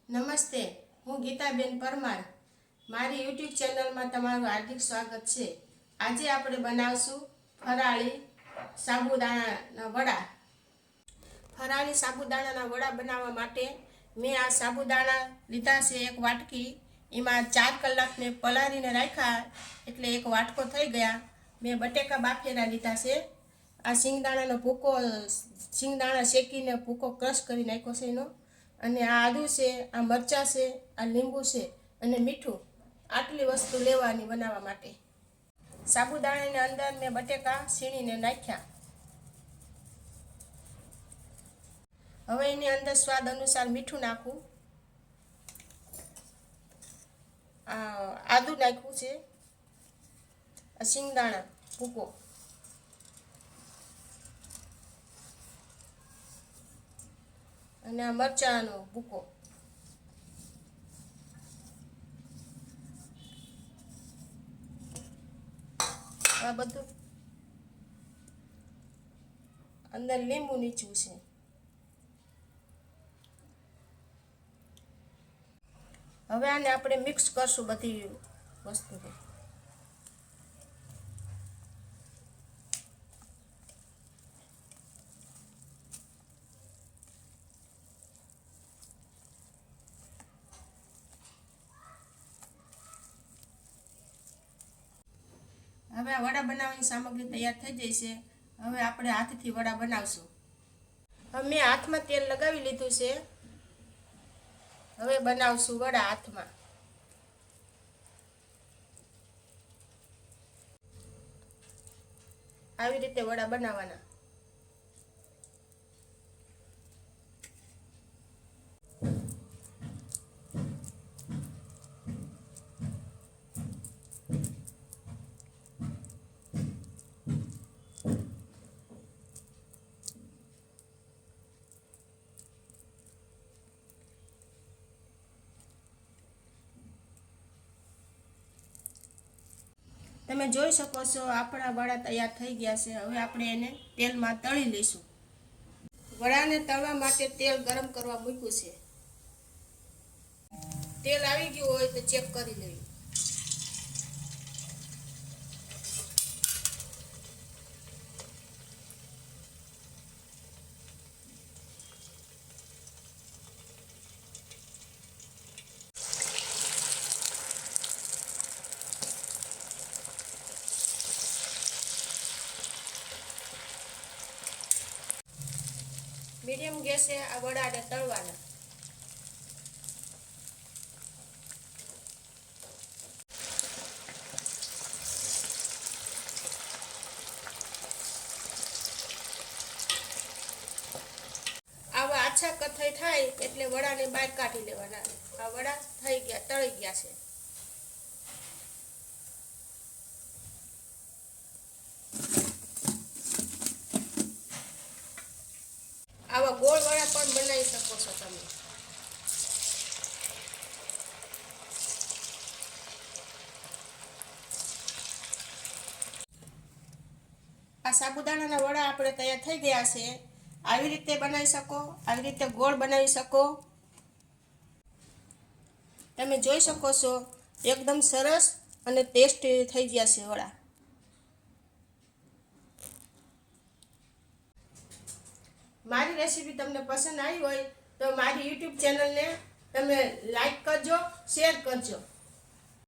નમસ્તે, હું ગીતાબેન પરમાર. મારી યુટ્યુબ ચેનલમાં તમારું હાર્દિક સ્વાગત છે. આજે આપણે બનાવશું ફરાળી સાબુદાણાના વડા. ફરાળી સાબુદાણાના વડા બનાવવા માટે મેં આ સાબુદાણા લીધા છે એક વાટકી. એમાં 4 કલાક મેં પલાળીને રાખ્યા એટલે એક વાટકો થઈ ગયા. મેં બટેકા બાફેલા લીધા છે. આ શિંગદાણાનો ભૂકો, શિંગદાણા શેકીને ભૂકો ક્રશ કરી નાખ્યો છે એનો. અને આ આદુ છે, આ મરચાં છે, આ લીંબુ છે અને મીઠું. આટલી વસ્તુ લેવાની બનાવવા માટે. સાબુદાણાની અંદર મેં બટેકા છીણીને નાખ્યા. હવે એની અંદર સ્વાદ અનુસાર મીઠું નાખું. આદુ નાખ્યું છે, આ શિંગદાણા ભૂકો, અને આ મરચાંનો ભૂકો. આ બધું અંદર લીંબુ નીચું છે. હવે આને આપણે મિક્સ કરશું બધી વસ્તુ. હવે આ વડા બનાવવાની સામગ્રી તૈયાર થઈ ગઈ છે. હવે આપણે હાથથી વડા બનાવશું. હવે મેં હાથમાં તેલ લગાવી લીધું છે. હવે બનાવશું વડા હાથમાં. આવી રીતે વડા બનાવવાના. તમે જોઈ શકો છો આપણા વડા તૈયાર થઈ ગયા છે. હવે આપણે એને તેલમાં તળી લઈશું. વડાને તળવા માટે તેલ ગરમ કરવા મૂક્યું છે. તેલ આવી ગયું હોય તો ચેક કરી લેવું. મીડિયમ ગેસે આ વડાને તળવાના. આવા આછા કથાઈ થાય એટલે વડાને બહાર કાઢી લેવાના. આ વડા થઈ ગયા, તળી ગયા છે. આવા ગોળ વડા પણ બનાવી શકો છો તમે. આ સાબુદાણાના વડા આપણે તૈયાર થઈ ગયા છે. આવી રીતે બનાવી શકો, આવી રીતે ગોળ બનાવી શકો. તમે જોઈ શકો છો એકદમ સરસ અને ટેસ્ટી થઈ ગયા છે વડા. મારી રેસીપી તમને પસંદ આવી હોય તો મારી યુટ્યુબ ચેનલને તમે લાઈક કરજો, શેર કરજો.